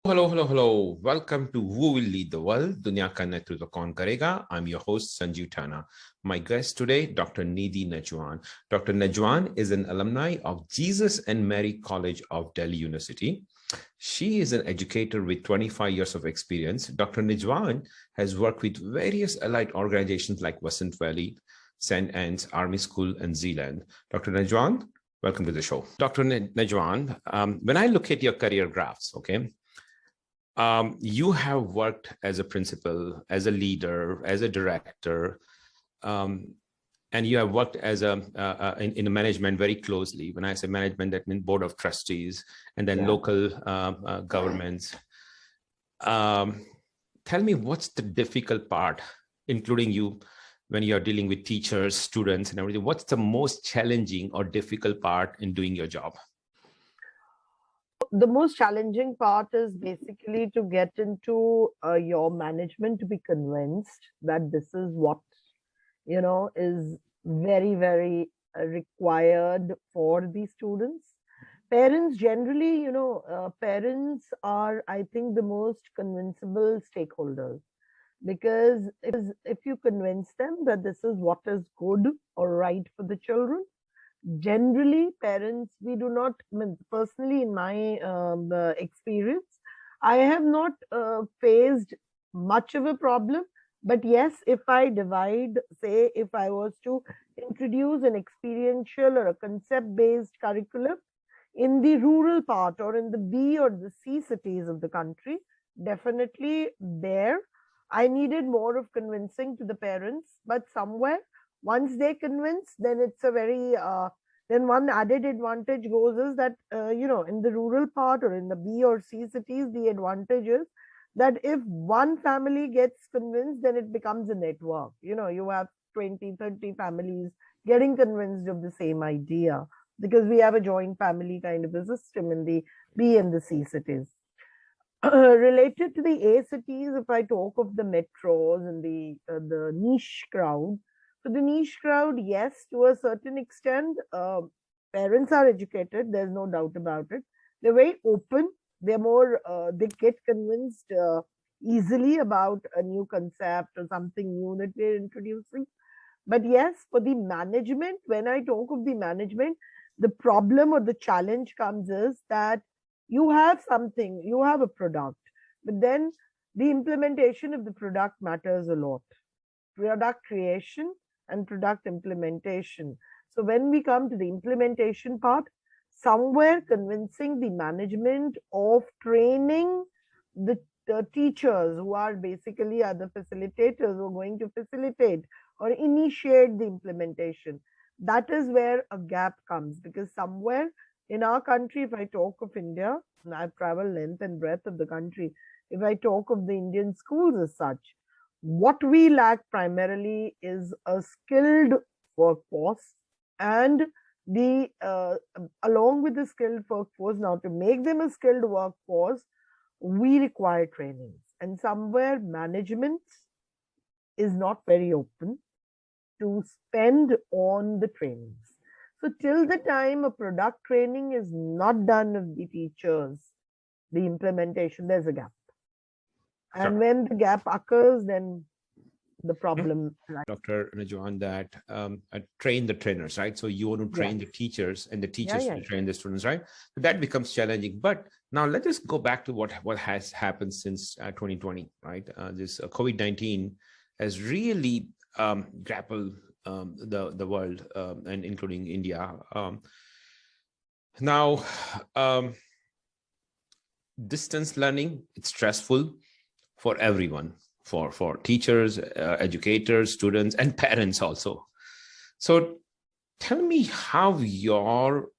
Hello. Welcome to Who Will Lead the World? Dunya ka netritva kaun karega? I'm your host, Sanjeev Tana. My guest today, Dr. Nidhi Nijhawan. Dr. Nijhawan is an alumni of Jesus and Mary College of Delhi University. She is an educator with 25 years of experience. Dr. Nijhawan has worked with various allied organizations like Vasant Valley, St. Anne's, Army School, and ZEE LEARN. Dr. Nijhawan, welcome to the show. Dr. Nijhawan, when I look at your career graphs, okay, you have worked as a principal, as a leader, as a director, and you have worked as in management very closely. When I say management, that means board of trustees and then local governments. Tell me, what's the difficult part, including you, when you're dealing with teachers, students, and everything? What's the most challenging or difficult part in doing your job? The most challenging part is basically to get into your management to be convinced that this is what, is very, very required for the students. Parents generally, parents are, I think, the most convincible stakeholders, because if you convince them that this is what is good or right for the children, generally parents, we do not, personally in my experience, I have not faced much of a problem. But yes, if I divide, say if I was to introduce an experiential or a concept based curriculum in the rural part or in the B or the C cities of the country, definitely there I needed more of convincing to the parents. But somewhere, once they convince, then it's a very then one added advantage goes is that in the rural part or in the B or C cities, the advantage is that if one family gets convinced, then it becomes a network. You have 20-30 families getting convinced of the same idea, because we have a joint family kind of a system in the B and the C cities. Related to the A cities, if I talk of the metros and the niche crowd, so the niche crowd, yes, to a certain extent, parents are educated. There's no doubt about it. They're very open. They're more, they get convinced easily about a new concept or something new that we're introducing. But yes, for the management, when I talk of the management, the problem or the challenge comes is that you have something, you have a product, but then the implementation of the product matters a lot. Product creation and product implementation. So when we come to the implementation part, somewhere convincing the management of training the teachers who are basically the facilitators who are going to facilitate or initiate the implementation, that is where a gap comes. Because somewhere in our country, if I talk of India, and I've traveled length and breadth of the country, if I talk of the Indian schools as such, what we lack primarily is a skilled workforce, and the along with the skilled workforce, now to make them a skilled workforce, we require trainings, and somewhere management is not very open to spend on the trainings. So till the time a product training is not done of the teachers, the implementation, there's a gap. And when the gap occurs, then the problem. Dr. Nijhawan, that train the trainers, right? So you want to train the teachers, and the teachers will train the students, right? So that becomes challenging. But now let us go back to what has happened since 2020, right? This COVID-19 has really grappled the world, and including India. Now, distance learning, it's stressful for everyone, for teachers, educators, students, and parents also. So tell me how your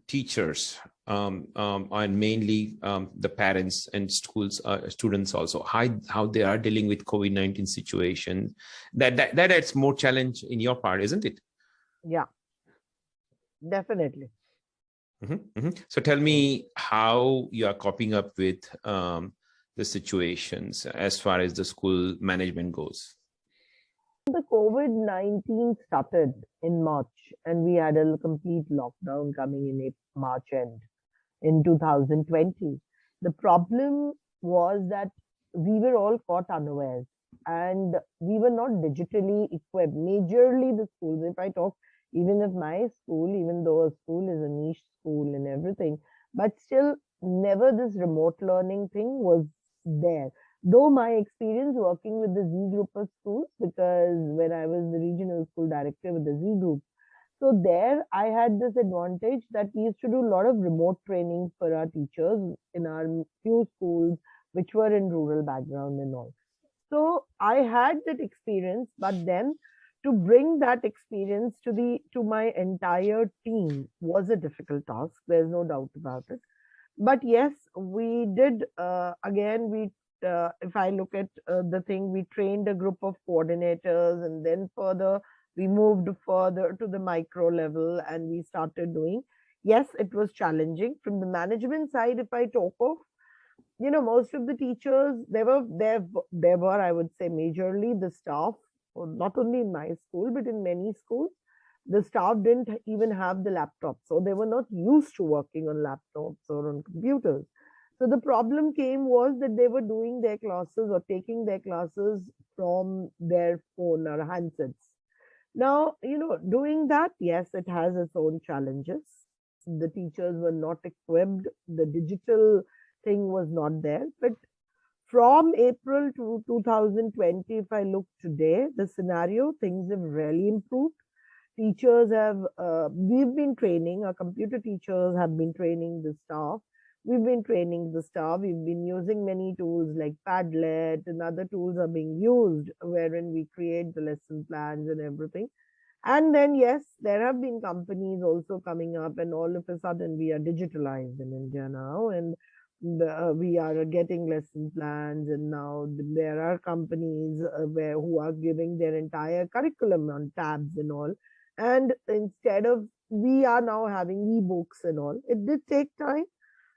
teachers and mainly the parents and schools, students also, how they are dealing with COVID-19 situation. That adds more challenge in your part, isn't it? Yeah, definitely. So tell me how you are coping up with the situations as far as the school management goes. The COVID-19 started in March, and we had a complete lockdown coming in March end in 2020. The problem was that we were all caught unawares and we were not digitally equipped. Majorly the schools, if I talk, even if my school, even though a school is a niche school and everything, but still never this remote learning thing was there. Though my experience working with the Z group of schools, because when I was the regional school director with the Z group, so there I had this advantage that we used to do a lot of remote training for our teachers in our few schools which were in rural background and all. So I had that experience, but then to bring that experience to my entire team was a difficult task. There's no doubt about it. But yes, we did again. We if I look at the thing, we trained a group of coordinators, and then further we moved further to the micro level, and we started doing. Yes, it was challenging from the management side. If I talk of, most of the teachers, there were, I would say, majorly the staff, or not only in my school but in many schools, the staff didn't even have the laptops, so they were not used to working on laptops or on computers. So the problem came was that they were doing their classes or taking their classes from their phone or handsets. Now, doing that, yes, it has its own challenges. The teachers were not equipped, the digital thing was not there. But from April to 2020, if I look today, the scenario, things have really improved. Teachers have, we've been training, our computer teachers have been training the staff. We've been training the staff. We've been using many tools like Padlet, and other tools are being used wherein we create the lesson plans and everything. And then, yes, there have been companies also coming up, and all of a sudden we are digitalized in India now, and we are getting lesson plans, and now there are companies who are giving their entire curriculum on tabs and all. And instead of, we are now having ebooks and all. It did take time,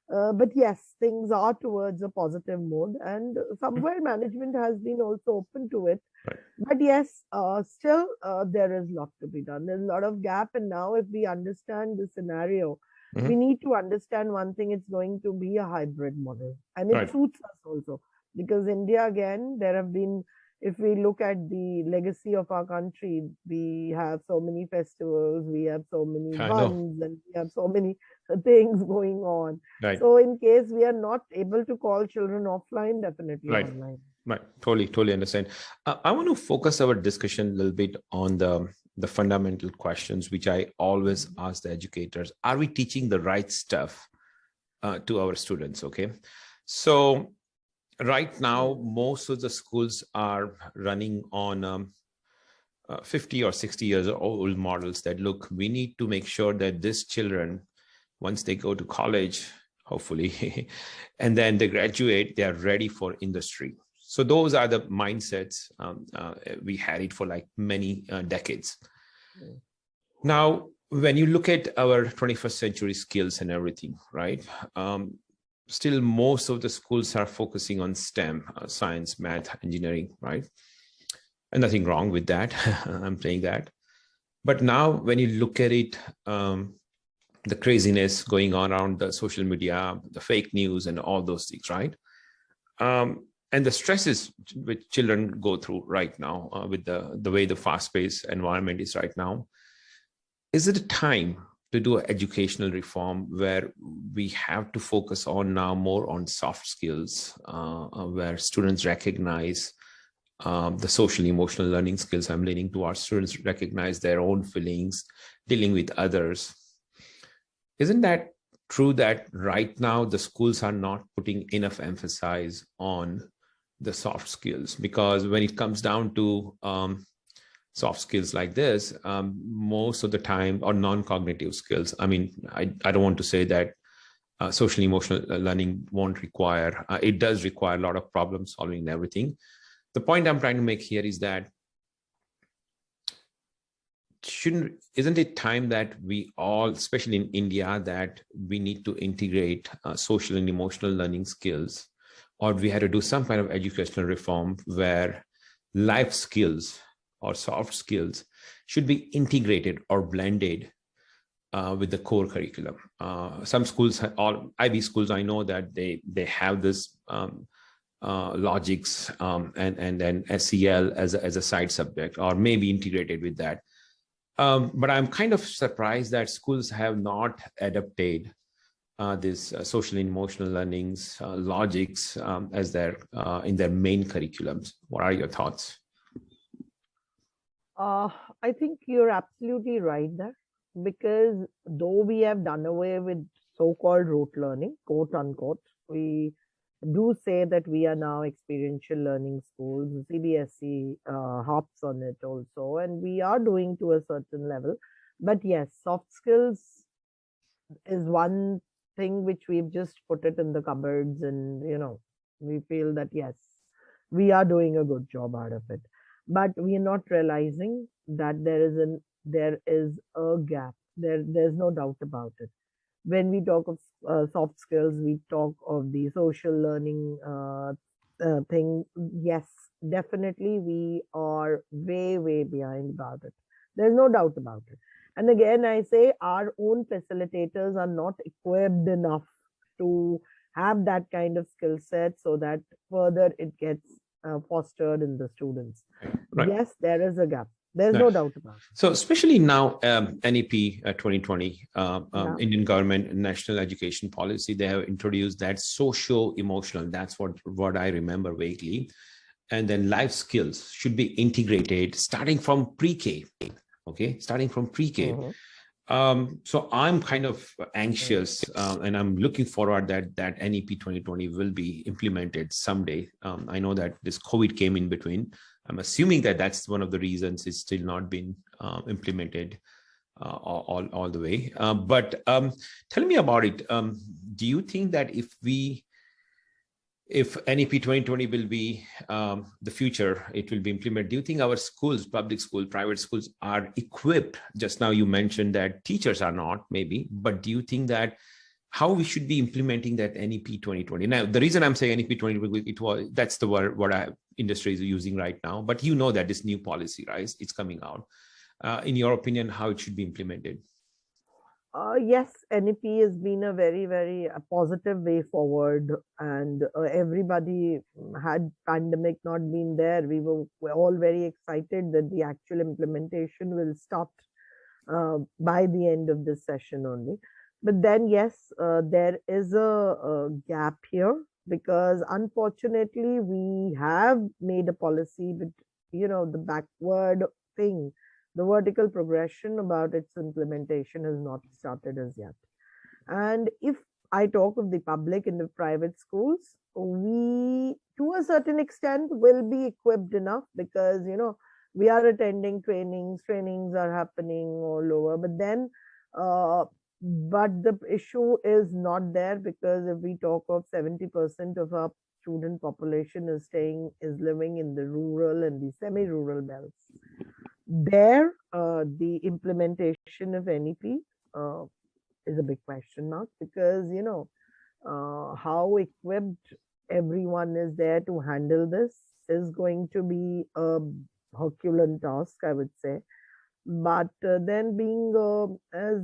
but yes, things are towards a positive mode, and somewhere management has been also open to it. Right. But yes, still there is a lot to be done. There's a lot of gap, and now if we understand the scenario, we need to understand one thing: it's going to be a hybrid model, and it Right. suits us also, because India, again, there have been, if we look at the legacy of our country, we have so many festivals, we have so many I know. buns, and we have so many things going on. Right. So in case we are not able to call children offline, definitely Right. online. Right. Totally understand. I want to focus our discussion a little bit on the fundamental questions, which I always ask the educators. Are we teaching the right stuff to our students? Okay. So right now, most of the schools are running on 50 or 60 years old models that, look, we need to make sure that these children, once they go to college, hopefully, and then they graduate, they are ready for industry. So those are the mindsets we had it for like many decades. Now, when you look at our 21st century skills and everything, right? Still, most of the schools are focusing on STEM, science, math, engineering, right? And nothing wrong with that. I'm saying that. But now when you look at it, the craziness going on around the social media, the fake news and all those things, right? And the stresses which children go through right now with the way the fast-paced environment is right now, is it a time to do an educational reform where we have to focus on now more on soft skills, where students recognize the social emotional learning skills? I'm leaning towards students recognize their own feelings, dealing with others. Isn't that true that right now the schools are not putting enough emphasis on the soft skills? Because when it comes down to soft skills like this, most of the time, or non-cognitive skills, I mean, I don't want to say that social emotional learning won't require, it does require a lot of problem solving and everything. The point I'm trying to make here is that isn't it time that we all, especially in India, that we need to integrate social and emotional learning skills, or we had to do some kind of educational reform where life skills or soft skills should be integrated or blended with the core curriculum? Some schools, all IB schools, I know that they have this logics, and then SEL as a side subject, or maybe integrated with that. But I'm kind of surprised that schools have not adapted this social and emotional learnings, logics, as their in their main curriculums. What are your thoughts? I think you're absolutely right there, because though we have done away with so-called rote learning, quote unquote, we do say that we are now experiential learning schools. CBSE hops on it also, and we are doing to a certain level. But yes, soft skills is one thing which we've just put it in the cupboards, and we feel that yes, we are doing a good job out of it, but we are not realizing that there is a gap. There's no doubt about it. When we talk of soft skills, we talk of the social learning thing. Yes, definitely we are way behind about it. There's no doubt about it. And again, I say our own facilitators are not equipped enough to have that kind of skill set, so that further it gets fostered in the students. Right. Yes, there is a gap. There's no doubt about it. So especially now, NEP 2020, Yeah. Indian government national education policy, they have introduced that socio-emotional. That's what I remember vaguely. And then life skills should be integrated starting from pre-K. Okay, starting from pre-K. So I'm kind of anxious, and I'm looking forward that NEP 2020 will be implemented someday. I know that this COVID came in between. I'm assuming that that's one of the reasons it's still not been implemented all the way. But tell me about it. Do you think that if NEP 2020 will be the future, it will be implemented, do you think our schools, public schools, private schools are equipped? Just now you mentioned that teachers are not, maybe, but do you think that how we should be implementing that NEP 2020? Now, the reason I'm saying NEP 2020, that's the word what industry is using right now, but you know that this new policy, right, it's coming out. In your opinion, how it should be implemented? Yes, NEP has been a very positive way forward, and everybody, had pandemic not been there, we're all very excited that the actual implementation will start by the end of this session only. But then, yes, there is a gap here, because unfortunately we have made a policy, but the backward thing, the vertical progression about its implementation has not started as yet. And if I talk of the public and the private schools, we, to a certain extent, will be equipped enough, because we are attending trainings are happening all over. But then but the issue is not there, because if we talk of 70% of our student population is living in the rural and the semi-rural belts. There, the implementation of NEP is a big question mark, because how equipped everyone is there to handle this is going to be a Herculean task, I would say. But then, being as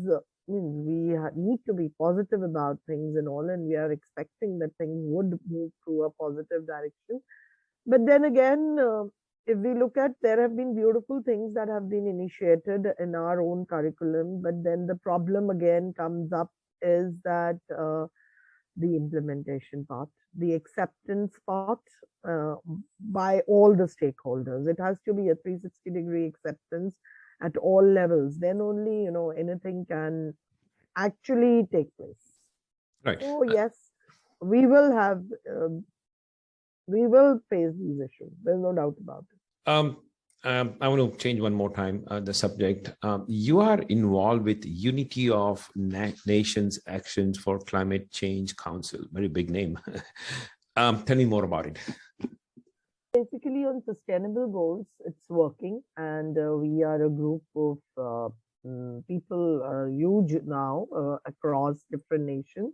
means we need to be positive about things and all, and we are expecting that things would move to a positive direction. But then again, if we look at, there have been beautiful things that have been initiated in our own curriculum, but then the problem again comes up is that the implementation part, the acceptance part by all the stakeholders. It has to be a 360-degree acceptance at all levels. Then only anything can actually take place. Right. So yes, we will have we will face these issues. There's no doubt about it. I want to change one more time the subject. You are involved with Unity of Nations Actions for Climate Change Council. Very big name. Tell me more about it. Basically, on sustainable goals, it's working, and we are a group of people, huge now, across different nations,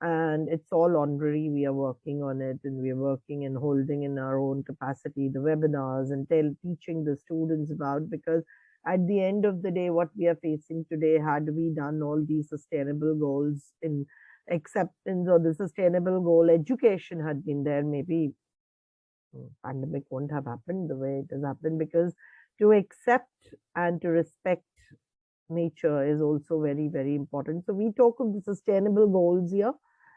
and it's all honorary. We are working on it, and we are working and holding in our own capacity the webinars and teaching the students about, because at the end of the day, what we are facing today, had we done all these sustainable goals in acceptance, or the sustainable goal education had been there, maybe pandemic won't have happened the way it has happened, because to accept and to respect nature is also very, very important. So we talk of the sustainable goals here,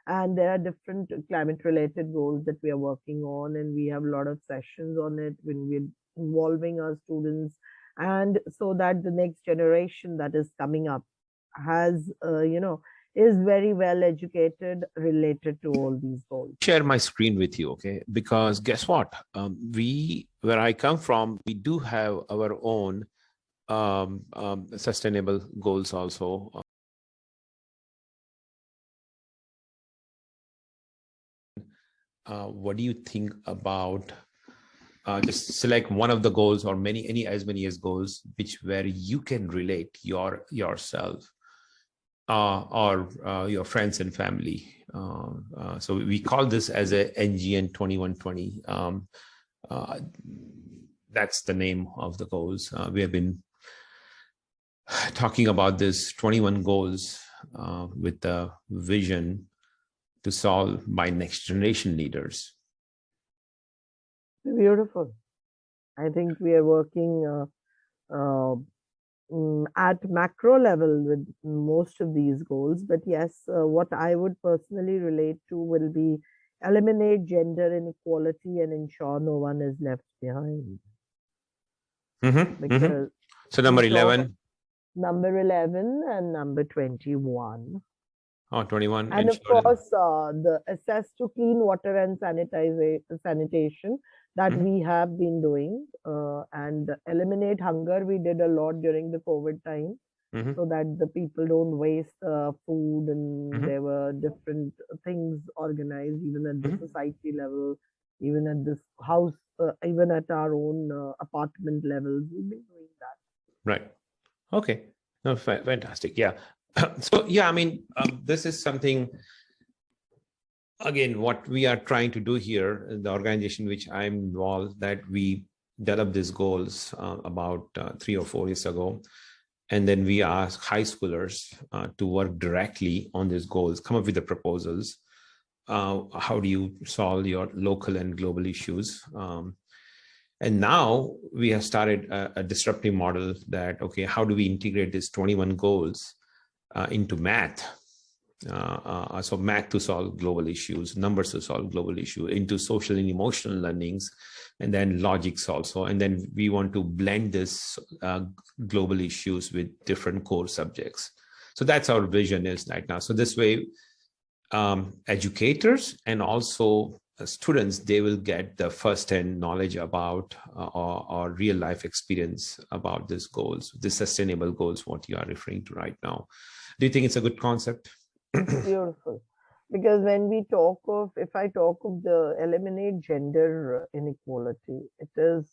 and there are different climate related goals that we are working on, and we have a lot of sessions on it when we're involving our students, and so that the next generation that is coming up has, is very well educated related to all these goals. Share my screen with you, okay? Because guess what? Where I come from, we do have our own sustainable goals also. What do you think about just select one of the goals, or as many as goals, where you can relate yourself or your friends and family. So we call this as a NGN2020. That's the name of the goals. We have been talking about this 21 goals with the vision to solve by next generation leaders. Beautiful. I think we are working at macro level with most of these goals, but yes, what I would personally relate to will be eliminate gender inequality and ensure no one is left behind. Because so number 11. Number 11 and number 21. Oh, 21. And of course, the access to clean water and sanitation that we have been doing, and eliminate hunger. We did a lot during the COVID time, so that the people don't waste food, and there were different things organized even at the society level, even at this house, even at our own apartment levels. We've been doing that. Right. Okay. No, fantastic. Yeah. So, yeah, I mean, this is something, again, what we are trying to do here in the organization which I'm involved, that we developed these goals about 3 or 4 years ago. And then we ask high schoolers to work directly on these goals, come up with the proposals. How do you solve your local and global issues? And now we have started a disruptive model that, okay, how do we integrate these 21 goals into math? So math to solve global issues, numbers to solve global issues, into social and emotional learnings, and then logics also. And then we want to blend this global issues with different core subjects. So that's our vision is right now. So this way, educators and also students, they will get the first-hand knowledge about or real life experience about these goals, the sustainable goals, what you are referring to right now. Do you think it's a good concept? Beautiful. Because when we talk of, if I talk of the eliminate gender inequality, it is,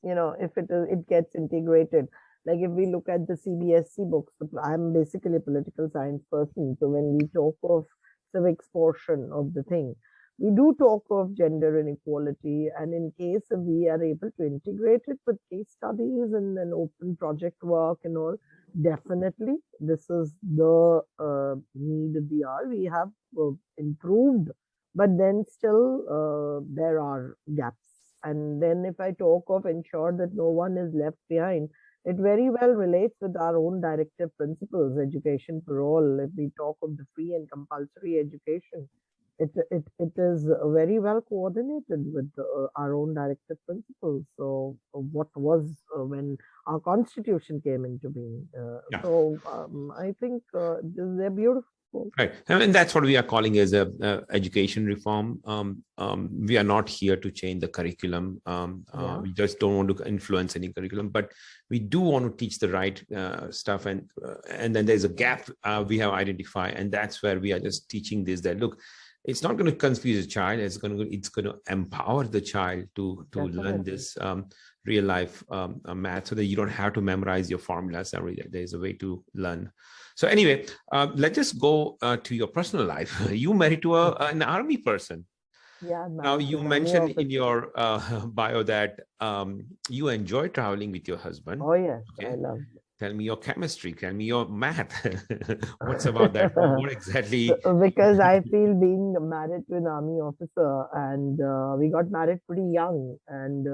if it gets integrated. Like if we look at the CBSE books, I'm basically a political science person. So when we talk of civics portion of the thing, we do talk of gender inequality. And in case we are able to integrate it with case studies and then open project work and all, definitely this is the need of the hour. We have improved, but then still there are gaps. And then if I talk of ensure that no one is left behind, it very well relates with our own directive principles, education for all. If we talk of the free and compulsory education, it is very well coordinated with our own directive principles. So what was when our constitution came into being. So I think they're beautiful. Right. And that's what we are calling as a education reform. We are not here to change the curriculum. We just don't want to influence any curriculum, but we do want to teach the right stuff. And then there's a gap we have identified. And that's where we are just teaching this, that look, it's not going to confuse a child. It's going to empower the child to learn this real life math, so that you don't have to memorize your formulas every day. There's a way to learn. So anyway, let's just go to your personal life. You married to an army person. Yeah. Now you mentioned in your bio that you enjoy traveling with your husband. Oh yes, okay. I love it. Tell me your chemistry. Tell me your math. What's about that? What exactly? Because I feel being married to an army officer, and we got married pretty young, and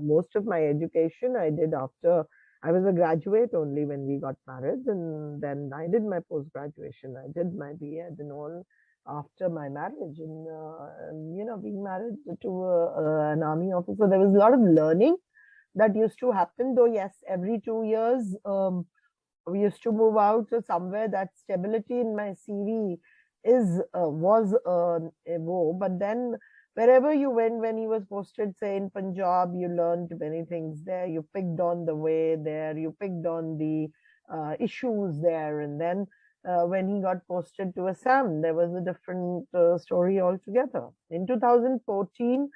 most of my education I did after I was a graduate only when we got married, and then I did my post graduation. I did my B.Ed and all after my marriage, and being married to an army officer, there was a lot of learning that used to happen. Though yes, every 2 years. We used to move out to somewhere. That stability in my CV was a woe. But then wherever you went, when he was posted, say in Punjab, you learned many things there. You picked on the way there. You picked on the issues there. And then when he got posted to Assam, there was a different story altogether. In 2014,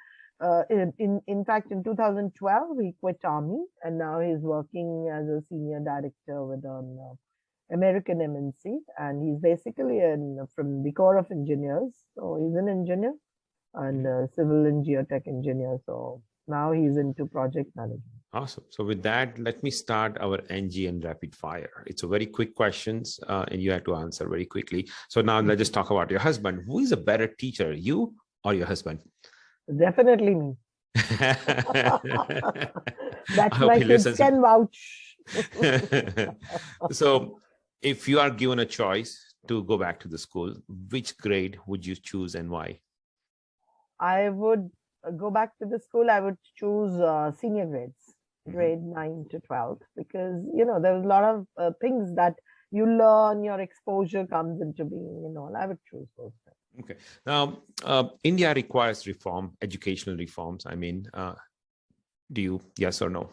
in fact, in 2012, he quit army, and now he's working as a senior director with an American MNC, and he's basically from the Corps of Engineers. So he's an engineer and a civil and geotech engineer. So now he's into project management. Awesome. So with that, let me start our NG and rapid fire. It's a very quick questions, and you have to answer very quickly. So now let's just talk about your husband. Who is a better teacher, you or your husband? Definitely me. That's my kids can vouch. So if you are given a choice to go back to the school, which grade would you choose and why? I would go back to the school. I would choose senior grades, grade 9 to 12, because, there's a lot of things that you learn, your exposure comes into being and all. I would choose those things. Okay. Now, India requires reform, educational reforms. I mean, do you, yes or no?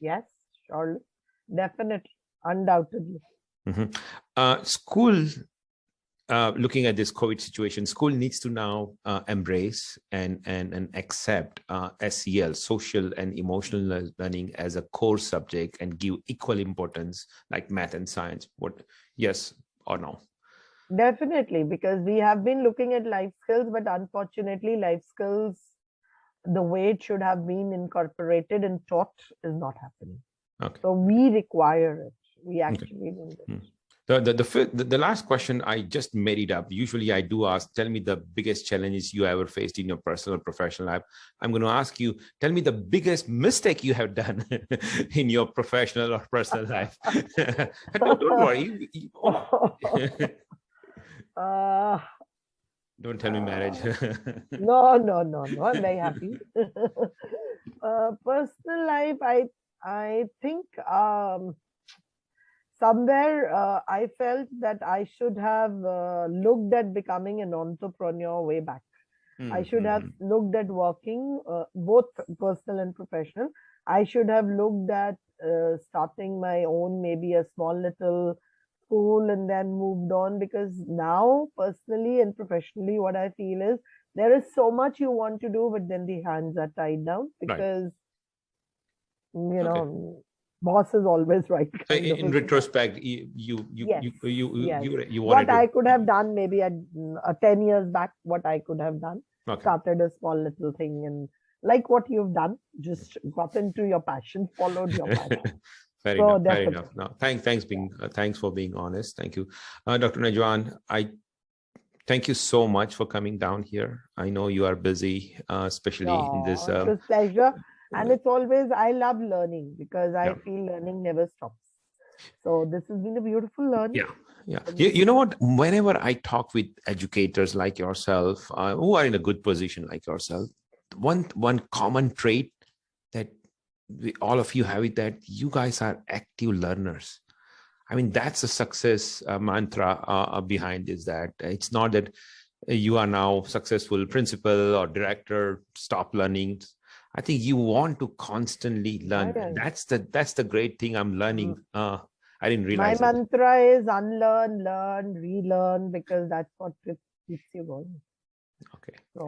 Yes, surely. Definitely. Undoubtedly. School, looking at this COVID situation, school needs to now embrace and accept SEL, social and emotional learning, as a core subject and give equal importance like math and science. What, yes or no? Definitely, because we have been looking at life skills, but unfortunately, life skills, the way it should have been incorporated and taught, is not happening. Okay. So we require it. We actually need it. The last question, I just made it up. Usually I do ask, tell me the biggest challenges you ever faced in your personal or professional life. I'm going to ask you, tell me the biggest mistake you have done in your professional or personal life. Don't worry. Don't tell me marriage. No. I'm very happy. Personal life, I think somewhere I felt that I should have looked at becoming an entrepreneur way back. I should have looked at working both personal and professional. I should have looked at starting my own, maybe a small little school, and then moved on, because now personally and professionally what I feel is there is so much you want to do, but then the hands are tied down because boss is always right. So in retrospect, you wanted what I could have done maybe 10 years back, what I could have done, started a small little thing, and like what you've done, just got into your passion, followed your passion. Fair enough. No, thanks for being honest. Thank you, Dr. Nijhawan. I thank you so much for coming down here. I know you are busy, especially in this. It's a pleasure, and it's always, I love learning, because I feel learning never stops. So this has been a beautiful learning. Yeah. You know what? Whenever I talk with educators like yourself, who are in a good position like yourself, one common trait that all of you have is that you guys are active learners. I mean, that's a success mantra behind is that it's not that you are now successful principal or director, stop learning. I think you want to constantly learn. That's the great thing I'm learning. I didn't realize. My mantra is unlearn, learn, relearn, because that's what keeps you going. Okay. So,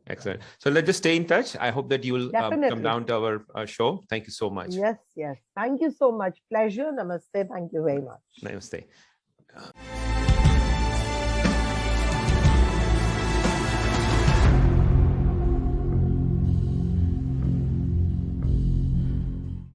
excellent. So let's just stay in touch. I hope that you will come down to our show. Thank you so much. Yes. Thank you so much. Pleasure. Namaste. Thank you very much. Namaste.